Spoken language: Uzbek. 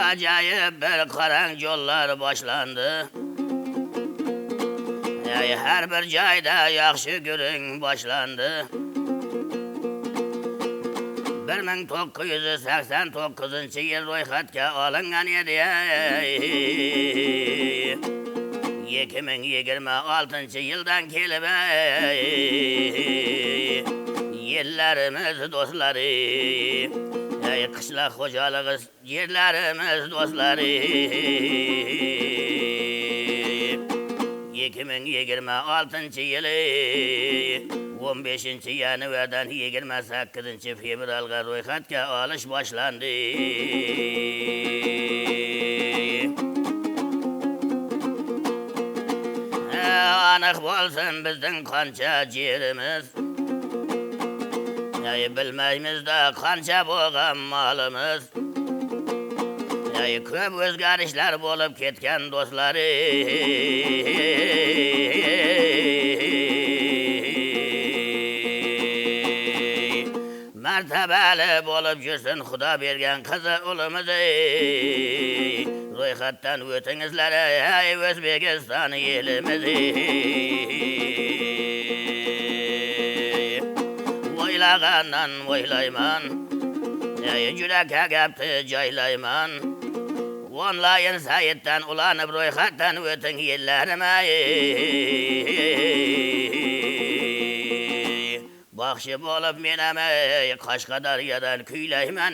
Acayip bir qarang yollar başlandı. Her bir joyda yaxshi guring başlandı. 1989-yil ro'yxatga olingan edi. 2026-yildan kelib yerlarimiz do'stlari, qishloq xo'jaligi yerlarimiz do'stlari, 2026-yili 15-yanvardan 28-fevralga ro'yxatga olish boshlandi. Aniq bo'lsin bizning qancha yerimiz, bilmaymizda qancha bo'lgan molimiz. Ko'p o'zgarishlar bo'lib ketgan do'stlari, martabali bo'lib yursin Xudo bergan qizi o'limiz. Ro'yxatdan o'tingizlar ey O'zbekiston elimiz. O'ylagandan o'ylayman, juda gapni joylayman. Online saytdan ulanib ro'yxatdan o'ting yellarim. Baxshi bo'lib men ham Qashqadaryodan kuylayman.